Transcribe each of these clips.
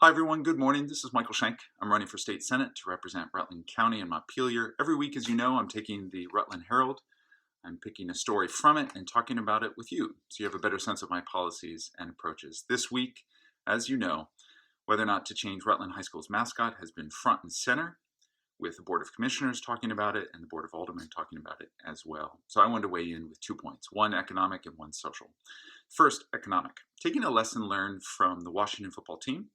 Hi everyone, good morning. This is Michael Shank. I'm running for state senate to represent Rutland County and Montpelier. Every week, as you know, I'm taking the Rutland Herald. I'm picking a story from it and talking about it with you so you have a better sense of my policies and approaches. This week, as you know, whether or not to change Rutland High School's mascot has been front and center, with the Board of Commissioners talking about it and the Board of Aldermen talking about it as well. So I wanted to weigh in with 2 points, one economic and one social. First, economic. Taking a lesson learned from the Washington football team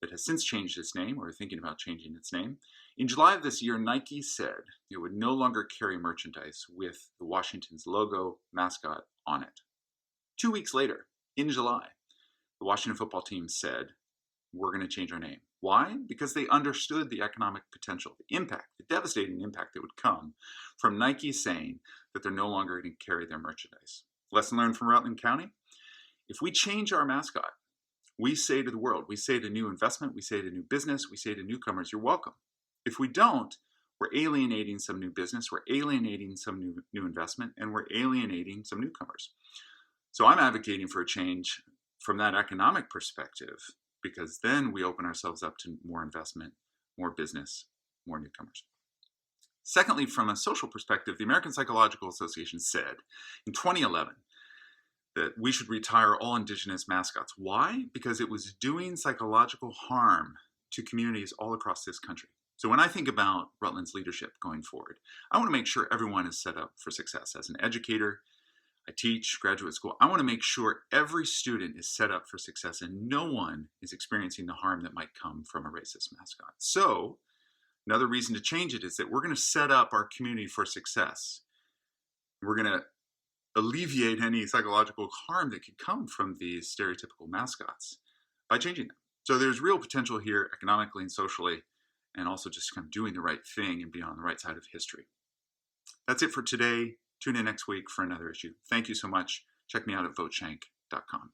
that has since changed its name or thinking about changing its name. In July of this year, Nike said it would no longer carry merchandise with the Washington's logo mascot on it. 2 weeks later, in July, the Washington football team said, we're going to change our name. Why? Because they understood the economic potential, the impact, the devastating impact that would come from Nike saying that they're no longer going to carry their merchandise. Lesson learned from Rutland County? If we change our mascot, we say to the world, we say to new investment, we say to new business, we say to newcomers, you're welcome. If we don't, we're alienating some new business, we're alienating some new investment, and we're alienating some newcomers. So I'm advocating for a change from that economic perspective, because then we open ourselves up to more investment, more business, more newcomers. Secondly, from a social perspective, the American Psychological Association said in 2011 that we should retire all indigenous mascots. Why? Because it was doing psychological harm to communities all across this country. So when I think about Rutland's leadership going forward, I want to make sure everyone is set up for success. As an educator, I teach graduate school. I want to make sure every student is set up for success and no one is experiencing the harm that might come from a racist mascot. So another reason to change it is that we're going to set up our community for success. We're going to alleviate any psychological harm that could come from these stereotypical mascots by changing them. So there's real potential here economically and socially, and also just kind of doing the right thing and being on the right side of history. That's it for today. Tune in next week for another issue. Thank you so much. Check me out at voteshank.com.